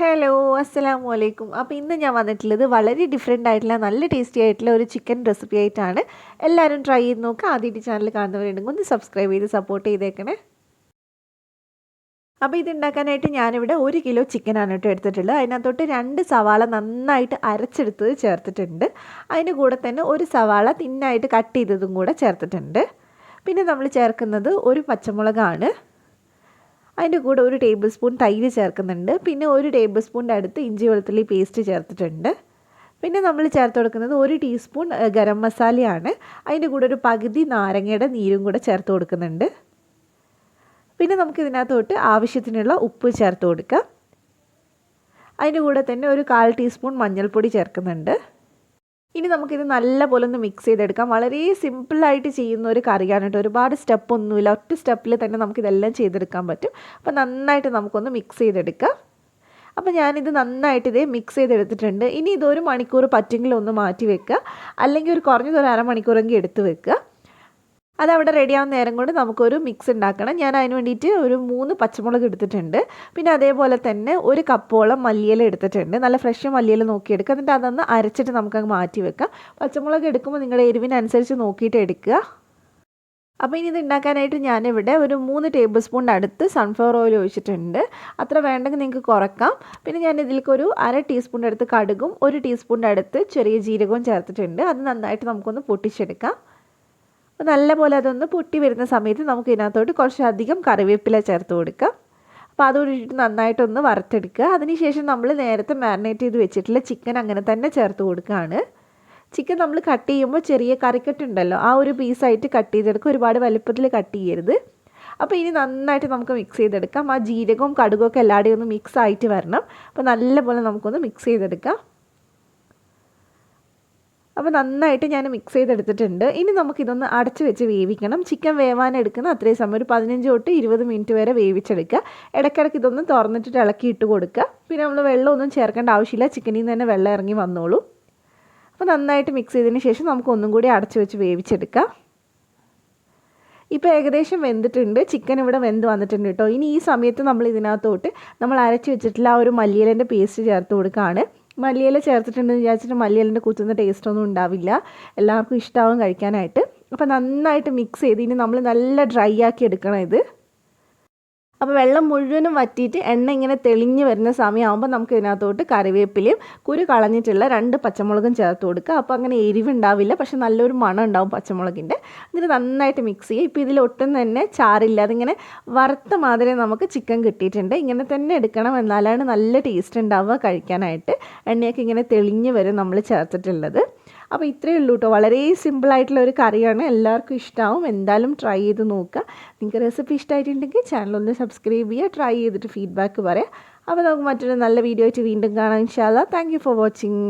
Hello അസ്സലാമു അലൈക്കും. അപ്പോൾ ഇന്ന് ഞാൻ വന്നിട്ടുള്ളത് വളരെ ഡിഫറെൻ്റ് ആയിട്ടുള്ള നല്ല ടേസ്റ്റി ആയിട്ടുള്ള ഒരു ചിക്കൻ റെസിപ്പി ആയിട്ടാണ്. എല്ലാവരും ട്രൈ ചെയ്ത് നോക്കുക. ആദ്യമായിട്ട് ചാനൽ കാണുന്നവരുണ്ടെങ്കിൽ ഒന്ന് സബ്സ്ക്രൈബ് ചെയ്ത് സപ്പോർട്ട് ചെയ്തേക്കണേ. അപ്പോൾ ഇത് ഉണ്ടാക്കാനായിട്ട് ഞാനിവിടെ 1 കിലോ ചിക്കനാണ് എടുത്തിട്ടുള്ളത്. അതിനകത്തോട്ട് 2 സവാള നന്നായിട്ട് അരച്ചെടുത്തത് ചേർത്തിട്ടുണ്ട്. അതിൻ്റെ കൂടെ തന്നെ ഒരു സവാള തിന്നായിട്ട് കട്ട് ചെയ്തതും കൂടെ ചേർത്തിട്ടുണ്ട്. പിന്നെ നമ്മൾ ചേർക്കുന്നത് ഒരു പച്ചമുളകാണ്. അതിൻ്റെ കൂടെ 1 ടേബിൾ സ്പൂൺ തൈര് ചേർക്കുന്നുണ്ട്. പിന്നെ 1 ടേബിൾ സ്പൂണിൻ്റെ അടുത്ത് ഇഞ്ചി വെളുത്തുള്ളി പേസ്റ്റ് ചേർത്തിട്ടുണ്ട്. പിന്നെ നമ്മൾ ചേർത്ത് കൊടുക്കുന്നത് 1 ടീസ്പൂൺ ഗരം മസാലയാണ്. അതിൻ്റെ കൂടെ ഒരു പകുതി നാരങ്ങയുടെ നീരും കൂടെ ചേർത്ത് കൊടുക്കുന്നുണ്ട്. പിന്നെ നമുക്കിതിനകത്തോട്ട് ആവശ്യത്തിനുള്ള ഉപ്പ് ചേർത്ത് കൊടുക്കാം. അതിൻ്റെ കൂടെ തന്നെ ഒരു 1/4 ടീസ്പൂൺ മഞ്ഞൾപ്പൊടി ചേർക്കുന്നുണ്ട്. ഇനി നമുക്കിത് നല്ലപോലെ ഒന്ന് മിക്സ് ചെയ്തെടുക്കാം. വളരെ സിമ്പിളായിട്ട് ചെയ്യുന്ന ഒരു കറിയാണ് കേട്ടോ. ഒരുപാട് സ്റ്റെപ്പൊന്നുമില്ല, ഒറ്റ സ്റ്റെപ്പിൽ തന്നെ നമുക്കിതെല്ലാം ചെയ്തെടുക്കാൻ പറ്റും. അപ്പോൾ നന്നായിട്ട് നമുക്കൊന്ന് മിക്സ് ചെയ്തെടുക്കാം. അപ്പോൾ ഞാനിത് നന്നായിട്ട് ഇതേ മിക്സ് ചെയ്തെടുത്തിട്ടുണ്ട്. ഇനി ഇതൊരു മണിക്കൂർ പറ്റുമെങ്കിൽ ഒന്ന് മാറ്റി വെക്കുക, അല്ലെങ്കിൽ ഒരു കുറഞ്ഞതൊരു അരമണിക്കൂറെങ്കിലും എടുത്ത് വെക്കുക. അതവിടെ റെഡിയാവുന്ന നേരം കൊണ്ട് നമുക്കൊരു മിക്സ് ഉണ്ടാക്കണം. ഞാൻ അതിന് വേണ്ടിയിട്ട് ഒരു 3 പച്ചമുളക് എടുത്തിട്ടുണ്ട്. പിന്നെ അതേപോലെ തന്നെ 1 കപ്പോളം മല്ലിയില എടുത്തിട്ടുണ്ട്. നല്ല ഫ്രഷ് മല്ലിയില നോക്കിയെടുക്കുക. എന്നിട്ട് അതൊന്ന് അരച്ചിട്ട് നമുക്കങ്ങ് മാറ്റി വെക്കാം. പച്ചമുളക് എടുക്കുമ്പോൾ നിങ്ങളുടെ എരിവിനനുസരിച്ച് നോക്കിയിട്ട് എടുക്കുക. അപ്പോൾ ഇനി ഇത് ഉണ്ടാക്കാനായിട്ട് ഞാനിവിടെ ഒരു 3 ടേബിൾ സ്പൂണിൻ്റെ അടുത്ത് സൺഫ്ലവർ ഓയിൽ ഒഴിച്ചിട്ടുണ്ട്. അത്ര വേണ്ടെങ്കിൽ നിങ്ങൾക്ക് കുറക്കാം. പിന്നെ ഞാൻ ഇതിലേക്കൊരു 1/2 ടീസ്പൂണിൻ്റെ അടുത്ത് കടുകും 1 ടീസ്പൂണിൻ്റെ അടുത്ത് ചെറിയ ജീരകവും ചേർത്തിട്ടുണ്ട്. അത് നന്നായിട്ട് നമുക്കൊന്ന് പൊട്ടിച്ചെടുക്കാം. അപ്പോൾ നല്ലപോലെ അതൊന്ന് പൊട്ടി വരുന്ന സമയത്ത് നമുക്ക് ഇതിനകത്തോട്ട് കുറച്ചധികം കറിവേപ്പില ചേർത്ത് കൊടുക്കാം. അപ്പോൾ അതോടിട്ട് നന്നായിട്ടൊന്ന് വറുത്തെടുക്കുക. അതിനുശേഷം നമ്മൾ നേരത്തെ മാരിനേറ്റ് ചെയ്ത് വെച്ചിട്ടുള്ള ചിക്കൻ അങ്ങനെ തന്നെ ചേർത്ത് കൊടുക്കുകയാണ്. ചിക്കൻ നമ്മൾ കട്ട് ചെയ്യുമ്പോൾ ചെറിയ കറിക്കട്ടുണ്ടല്ലോ, ആ ഒരു പീസായിട്ട് കട്ട് ചെയ്തെടുക്കുക. ഒരുപാട് വലുപ്പത്തിൽ കട്ട് ചെയ്യരുത്. അപ്പോൾ ഇനി നന്നായിട്ട് നമുക്ക് മിക്സ് ചെയ്തെടുക്കാം. ആ ജീരകവും കടുകൊക്കെ എല്ലാവരുടെയും ഒന്ന് മിക്സ് ആയിട്ട് വരണം. അപ്പോൾ നല്ലപോലെ നമുക്കൊന്ന് മിക്സ് ചെയ്തെടുക്കാം. അപ്പോൾ നന്നായിട്ട് ഞാൻ മിക്സ് ചെയ്തെടുത്തിട്ടുണ്ട്. ഇനി നമുക്കിതൊന്ന് അടച്ച് വെച്ച് വേവിക്കണം. ചിക്കൻ വേവാൻ എടുക്കുന്ന അത്രയും സമയം ഒരു 15 തൊട്ട് 20 മിനിറ്റ് വരെ വേവിച്ചെടുക്കുക. ഇടയ്ക്കിടയ്ക്ക് ഇതൊന്ന് തുറന്നിട്ട് ഇളക്കി ഇട്ട് കൊടുക്കുക. പിന്നെ നമ്മൾ വെള്ളമൊന്നും ചേർക്കേണ്ട ആവശ്യമില്ല, ചിക്കനിൽ നിന്ന് തന്നെ വെള്ളം ഇറങ്ങി വന്നോളൂ. അപ്പോൾ നന്നായിട്ട് മിക്സ് ചെയ്തതിന് ശേഷം നമുക്ക് ഒന്നും കൂടി അടച്ച് വെച്ച് വേവിച്ചെടുക്കാം. ഇപ്പോൾ ഏകദേശം വെന്തിട്ടുണ്ട്. ചിക്കൻ ഇവിടെ വെന്ത് വന്നിട്ടുണ്ട് കേട്ടോ. ഇനി ഈ സമയത്ത് നമ്മൾ ഇതിനകത്തോട്ട് നമ്മൾ അരച്ച് വെച്ചിട്ടുള്ള ആ ഒരു മല്ലിയിലേൻ്റെ പേസ്റ്റ് ചേർത്ത് കൊടുക്കുകയാണ്. മല്ലിയില ചേർത്തിട്ടുണ്ടെന്ന് വിചാരിച്ചിട്ട് മല്ലിയിലേൻ്റെ കുത്തുന്ന ടേസ്റ്റൊന്നും ഉണ്ടാവില്ല. എല്ലാവർക്കും ഇഷ്ടമാവും കഴിക്കാനായിട്ട്. അപ്പോൾ നന്നായിട്ട് മിക്സ് ചെയ്ത് ഇനി നമ്മൾ നല്ല ഡ്രൈ ആക്കി എടുക്കണം ഇത്. അപ്പോൾ വെള്ളം മുഴുവനും വറ്റിയിട്ട് എണ്ണ ഇങ്ങനെ തെളിഞ്ഞ് വരുന്ന സമയമാകുമ്പോൾ നമുക്ക് ഇതിനകത്തോട്ട് കറിവേപ്പിലയും കുരു കളഞ്ഞിട്ടുള്ള 2 പച്ചമുളകും ചേർത്ത് കൊടുക്കുക. അപ്പോൾ അങ്ങനെ എരിവുണ്ടാവില്ല, പക്ഷെ നല്ലൊരു മണം ഉണ്ടാവും പച്ചമുളകിൻ്റെ. എന്നിട്ട് നന്നായിട്ട് മിക്സ് ചെയ്യുക. ഇപ്പോൾ ഇതിലൊട്ടും തന്നെ ചാറില്ല, അതിങ്ങനെ വറുത്ത മാതിരി നമുക്ക് ചിക്കൻ കിട്ടിയിട്ടുണ്ട്. ഇങ്ങനെ തന്നെ എടുക്കണം, എന്നാലാണ് നല്ല ടേസ്റ്റ് ഉണ്ടാവുക കഴിക്കാനായിട്ട്. എണ്ണയൊക്കെ ഇങ്ങനെ തെളിഞ്ഞ് വരും നമ്മൾ ചേർത്തിട്ടുള്ളത്. അപ്പോൾ ഇത്രയേ ഉള്ളൂ കേട്ടോ. വളരെ സിമ്പിളായിട്ടുള്ള ഒരു കറിയാണ്, എല്ലാവർക്കും ഇഷ്ടമാവും. എന്തായാലും ട്രൈ ചെയ്ത് നോക്കുക. നിങ്ങൾക്ക് റെസിപ്പി ഇഷ്ടമായിട്ടുണ്ടെങ്കിൽ ചാനലൊന്ന് സബ്സ്ക്രൈബ് ചെയ്യുക, ട്രൈ ചെയ്തിട്ട് ഫീഡ്ബാക്ക് പറയാം. അപ്പോൾ നമുക്ക് മറ്റൊരു നല്ല വീഡിയോ ആയിട്ട് വീണ്ടും കാണാം ഇൻഷാ അല്ലാഹ്. Thank you for watching.